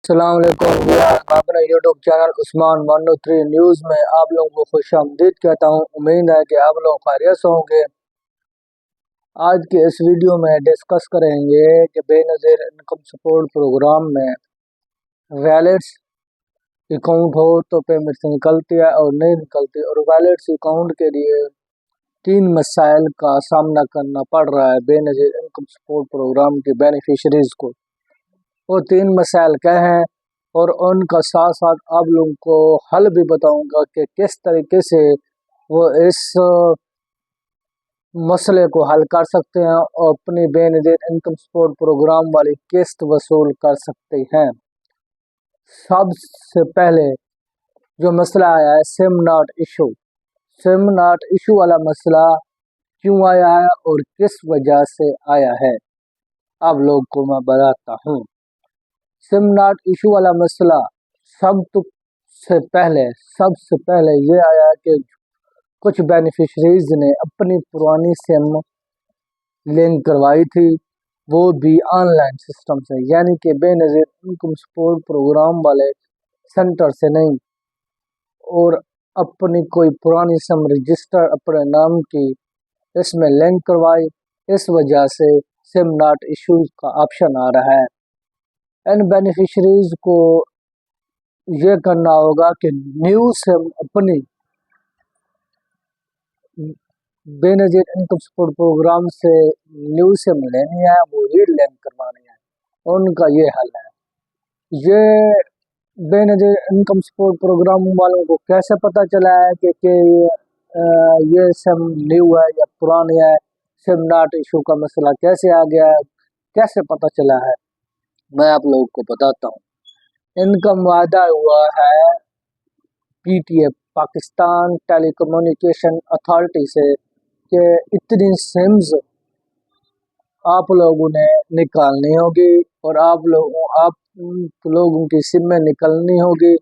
अस्सलाम वालेकुम व्यूअर्स, मैं अपने यूट्यूब चैनल उस्मान 103 न्यूज़ में आप लोगों को खुशामदीद कहता हूं। उम्मीद है कि आप लोग खैरियत से होंगे। आज के इस वीडियो में डिस्कस करेंगे कि बेनज़ीर इनकम सपोर्ट प्रोग्राम में वैलिड्स अकाउंट हो तो पेमेंट निकलती है और नहीं निकलती, और वैलिड्स अकाउंट के लिए 3 मसाइल का सामना करना पड़ रहा है बेनज़ीर इनकम सपोर्ट प्रोग्राम के बेनिफिशरीज़ को। वो 3 मसाइल क्या हैं और उनका साथ साथ आप लोगों को हल भी बताऊंगा कि किस तरीके से वो इस मसले को हल कर सकते हैं और अपनी बेनज़ीर इनकम सपोर्ट प्रोग्राम वाली किस्त वसूल कर सकते हैं। सबसे पहले जो मसला आया है सिम नॉट इशू वाला मसला क्यों आया है और किस वजह से आया है, आप लोग को मैं बताता हूँ। सिम नॉट इशू वाला मसला सबसे पहले ये आया कि कुछ बेनिफिशरीज ने अपनी पुरानी सिम लिंक करवाई थी, वो भी ऑनलाइन सिस्टम से, यानी कि बेनज़ीर इनकम सपोर्ट प्रोग्राम वाले सेंटर से नहीं, और अपनी कोई पुरानी सिम रजिस्टर अपने नाम की इसमें लिंक करवाई। इस वजह से सिम नॉट इशू का ऑप्शन आ रहा है। इन बेनिफिशरीज को ये करना होगा कि न्यू सिम अपनी बेनज़ीर इनकम सपोर्ट प्रोग्राम से न्यू सिम लेनी है, वो ही लिंक करवानी है। उनका ये हल है। ये बेनज़ीर इनकम सपोर्ट प्रोग्राम वालों को कैसे पता चला है कि ये सिम न्यू है या पुरानी है, सिम नॉट इशू का मसला कैसे आ गया है, कैसे पता चला है, मैं आप लोगों को बताता हूँ। इनका वादा हुआ है PTA पाकिस्तान टेलीकम्युनिकेशन अथॉरिटी से कि इतनी सिम्स आप लोगों ने निकालनी होगी और आप लोगों की सिम में निकलनी होगी।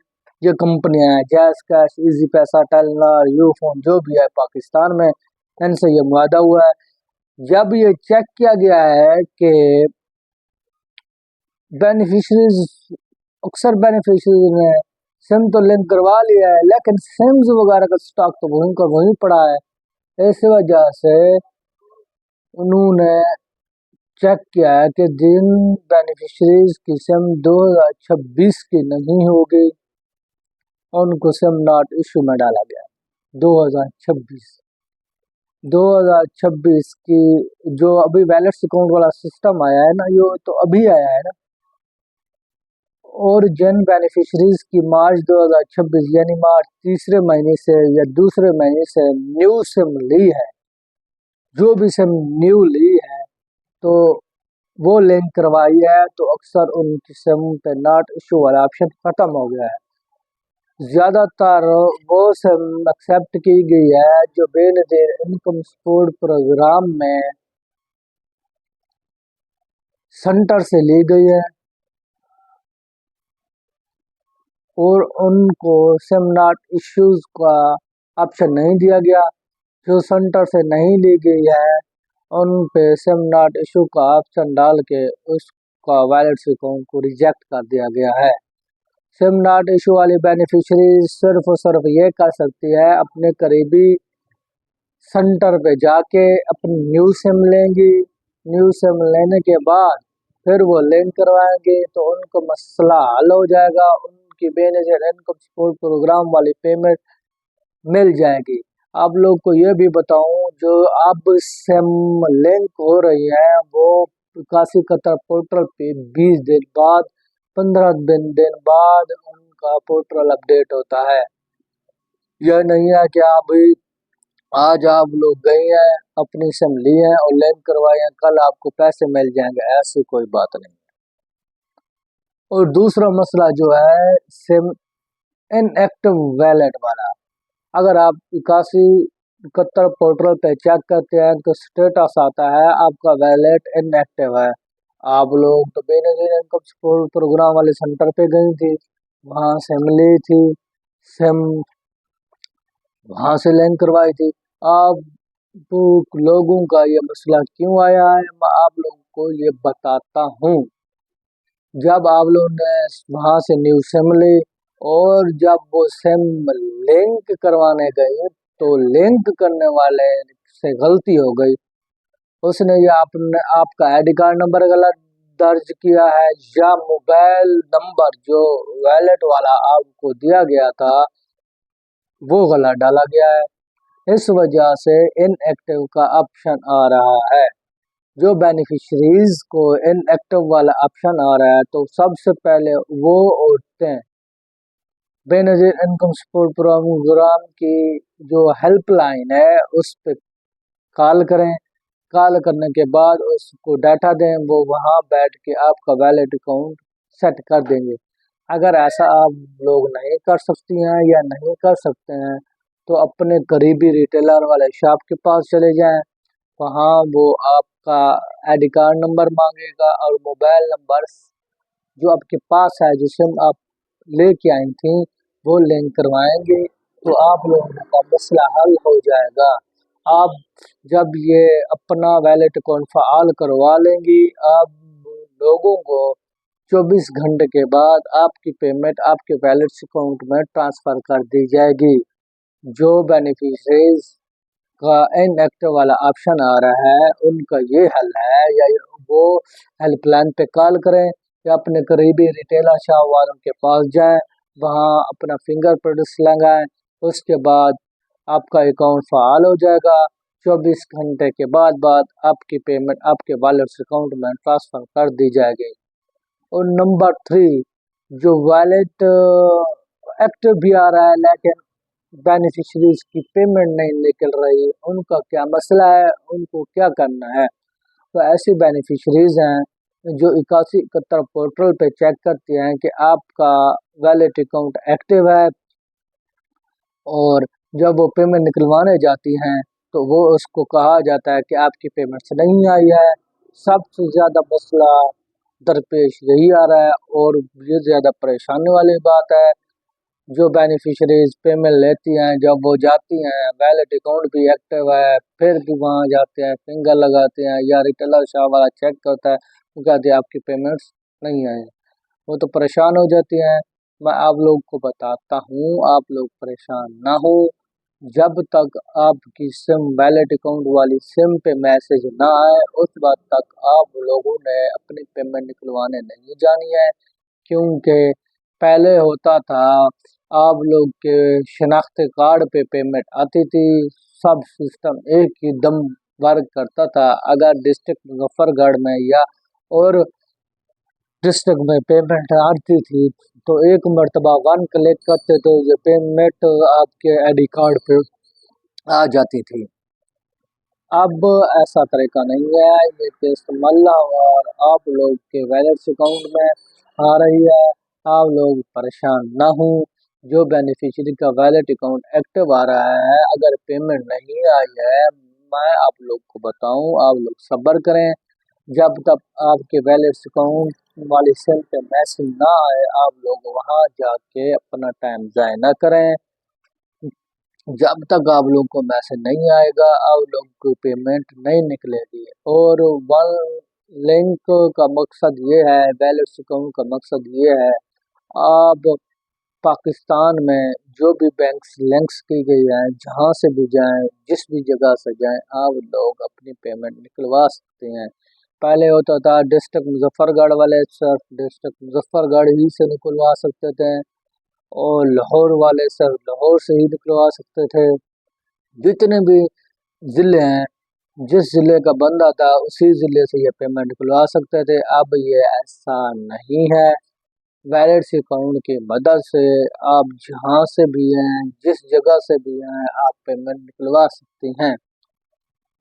ये कंपनियां हैं जैस कैश, इजी पैसा, टेलनर, यूफोन, जो भी है पाकिस्तान में, इनसे ये वादा हुआ है। जब ये चेक किया गया है कि अक्सर बेनिफिशरीज ने सिम तो लिंक करवा लिया है, लेकिन सिम्स वगैरह का स्टॉक तो वहीं का वहीं पड़ा है। इस वजह से उन्होंने चेक किया है कि जिन बेनिफिशरीज की सिम 2026 की नहीं होगी उनको सिम नॉट इशू में डाला गया है। 2026 की जो अभी वैलेट्स अकाउंट वाला सिस्टम आया है ना, ये तो अभी आया है ना, और जिन बेनिफिशरीज की मार्च 2026 यानी मार्च तीसरे महीने से या दूसरे महीने से न्यू सिम ली है, जो भी सिम न्यू ली है तो वो लिंक करवाई है, तो अक्सर उनकी सिम पे नॉट इशू वाला ऑप्शन खत्म हो गया है। ज़्यादातर वो सिम एक्सेप्ट की गई है जो बेनज़ीर इनकम सपोर्ट प्रोग्राम में सेंटर से ली गई है, और उनको सिम नॉट इश्यूज का ऑप्शन नहीं दिया गया। जो सेंटर से नहीं ली गई है उन पे सिम नॉट इशू का ऑप्शन डाल के उसका वैलिड अकाउंट को रिजेक्ट कर दिया गया है। सिम नॉट इशू वाली बेनिफिशरी सिर्फ और सिर्फ ये कर सकती है अपने करीबी सेंटर पे जाके अपनी न्यू सिम लेंगी। न्यू सिम लेने के बाद फिर वो लिंक करवाएंगे तो उनको मसला हल हो जाएगा, उनकी बेनज़ीर इनकम सपोर्ट प्रोग्राम वाली पेमेंट मिल जाएगी। आप लोग को ये भी बताऊं, जो अब सिम लिंक हो रही है वो विकासी कतर पोर्टल पे 20 दिन बाद 15 दिन बाद उनका पोर्टल अपडेट होता है। यह नहीं है कि अभी आज आप लोग गए हैं, अपनी सिम ली है और लिंक करवाए हैं, कल आपको पैसे मिल जाएंगे, ऐसी कोई बात नहीं। और दूसरा मसला जो है सिम इनएक्टिव वैलेट वाला, अगर आप इक्यासी इकहत्तर पोर्टल पे चेक करते हैं तो स्टेटस आता है आपका वैलेट इनएक्टिव है। आप लोग तो बेनज़ीर इनकम सपोर्ट प्रोग्राम वाले सेंटर पे गई थी, वहाँ सिम ली थी, सिम वहाँ से लिंक करवाई थी। आप लोगों का ये मसला क्यों आया है, मैं आप लोगों को ये बताता हूँ। जब आप लोगों ने वहाँ से न्यू सिम ली और जब वो सिम लिंक करवाने गए तो लिंक करने वाले से गलती हो गई। उसने या आपने आपका आईडी कार्ड नंबर गलत दर्ज किया है या मोबाइल नंबर जो वैलेट वाला आपको दिया गया था वो गलत डाला गया है। इस वजह से इनएक्टिव का ऑप्शन आ रहा है। जो बेनिफिशरीज को इनएक्टिव वाला ऑप्शन आ रहा है तो सबसे पहले वो औरतें बेनजीर इनकम सपोर्ट प्रोग्राम की जो हेल्पलाइन है उस पर कॉल करें। कॉल करने के बाद उसको डाटा दें, वो वहाँ बैठ के आपका वैलिड अकाउंट सेट कर देंगे। अगर ऐसा आप लोग नहीं कर सकती हैं या नहीं कर सकते हैं तो अपने करीबी रिटेलर वाले शॉप के पास चले जाएं। वहाँ वो आपका आईडी कार्ड नंबर मांगेगा और मोबाइल नंबर जो आपके पास है जो सिम आप लेके आई थी वो लिंक करवाएंगे तो आप लोगों का मसला हल हो जाएगा। आप जब ये अपना वैलेट अकाउंट फ़ाल करवा लेंगी आप लोगों को 24 घंटे के बाद आपकी पेमेंट आपके वैलेट अकाउंट में ट्रांसफ़र कर दी जाएगी। जो बेनिफिशरीज का इनएक्टिव वाला ऑप्शन आ रहा है उनका ये हल है या वो हेल्पलाइन पे कॉल करें या अपने करीबी रिटेलर शॉप वालों के पास जाएं, वहां अपना फिंगरप्रिंट्स लगाएं। उसके बाद आपका अकाउंट फ़ाल हो जाएगा। 24 घंटे के बाद आपकी पेमेंट आपके वॉलेट अकाउंट में ट्रांसफ़र कर दी जाएगी। और नंबर 3 जो वॉलेट एक्टिव भी आ रहा है लेकिन बेनिफिशरीज की पेमेंट नहीं निकल रही, उनका क्या मसला है, उनको क्या करना है। तो ऐसी बेनिफिशरीज हैं जो 8171 पोर्टल पे चेक करती हैं कि आपका वैलेट अकाउंट एक्टिव है और जब वो पेमेंट निकलवाने जाती हैं तो वो उसको कहा जाता है कि आपकी पेमेंट नहीं आई है। सबसे ज़्यादा मसला दरपेश यही आ रहा है और ये ज़्यादा परेशानी वाली बात है। जो बेनिफिशरीज पेमेंट लेती हैं जब वो जाती हैं वैलेट अकाउंट भी एक्टिव है फिर भी वहाँ जाते हैं फिंगर लगाते हैं या रिटेलर शॉप वाला चेक करता है वो कहते हैं आपकी पेमेंट्स नहीं आई। वो तो परेशान हो जाती हैं। मैं आप लोग को बताता हूँ आप लोग परेशान ना हो। जब तक आपकी सिम वैलेट अकाउंट वाली सिम पे मैसेज ना आए उस वक्त तक आप लोगों ने अपनी पेमेंट निकलवाने नहीं जानी है। क्योंकि पहले होता था आप लोग के शनाख्ती कार्ड पे पेमेंट आती थी, सब सिस्टम एक ही दम वर्क करता था। अगर डिस्ट्रिक्ट मुजफ्फरगढ़ में या और डिस्ट्रिक्ट में पेमेंट आती थी तो एक मरतबा वन क्लिक करते तो ये पेमेंट आपके आईडी कार्ड पे आ जाती थी। अब ऐसा तरीका नहीं है, ये केस मल्ला और आप लोग के वैलेट अकाउंट में आ रही है। आप लोग परेशान ना हो। जो बेनिफिशियरी का वैलेट अकाउंट एक्टिव आ रहा है अगर पेमेंट नहीं आई है मैं आप लोग को बताऊं आप लोग सब्र करें। जब तक आपके वैलेट अकाउंट वाली सिम पे मैसेज ना आए आप लोग वहां जाके अपना टाइम ज़ाया ना करें। जब तक आप लोग को मैसेज नहीं आएगा आप लोग को पेमेंट नहीं निकलेगी। और वन लिंक का मकसद ये है वैलेट अकाउंट का मकसद ये है आप पाकिस्तान में जो भी बैंक्स लिंक्स की गई हैं जहाँ से भी जाएं जिस भी जगह से जाएं आप लोग अपनी पेमेंट निकलवा सकते हैं। पहले होता था डिस्ट्रिक्ट मुजफ्फरगढ़ वाले सिर्फ डिस्ट्रिक्ट मुजफ्फरगढ़ ही से निकलवा सकते थे और लाहौर वाले सिर्फ लाहौर से ही निकलवा सकते थे। जितने भी ज़िले हैं जिस ज़िले का बंदा था उसी ज़िले से ये पेमेंट निकलवा सकते थे। अब ये ऐसा नहीं है। वैलेट अकाउंट की मदद से आप जहाँ से भी हैं जिस जगह से भी हैं आप पेमेंट निकलवा सकती हैं।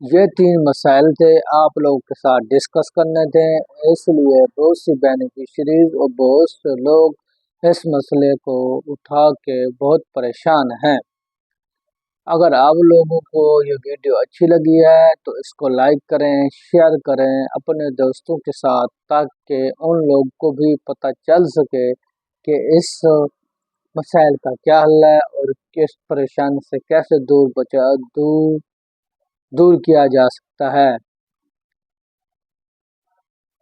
ये 3 मसाइल थे आप लोगों के साथ डिस्कस करने थे, इसलिए बहुत सी बेनिफिशरीज और बहुत से लोग इस मसले को उठा के बहुत परेशान हैं। अगर आप लोगों को ये वीडियो अच्छी लगी है तो इसको लाइक करें, शेयर करें अपने दोस्तों के साथ ताकि उन लोग को भी पता चल सके कि इस मसाइल का क्या हल है और किस परेशानी से कैसे दूर किया जा सकता है।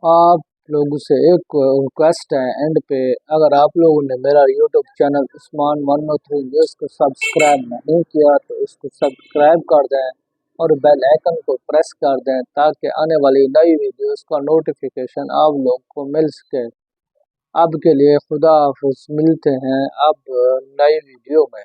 आप लोगों से एक रिक्वेस्ट है एंड पे, अगर आप लोगों ने मेरा यूट्यूब चैनल उस्मान 103 न्यूज़ को सब्सक्राइब नहीं किया तो इसको सब्सक्राइब कर दें और बेल आइकन को प्रेस कर दें ताकि आने वाली नई वीडियोस का नोटिफिकेशन आप लोग को मिल सके। अब के लिए खुदा हाफिज़, मिलते हैं अब नई वीडियो में।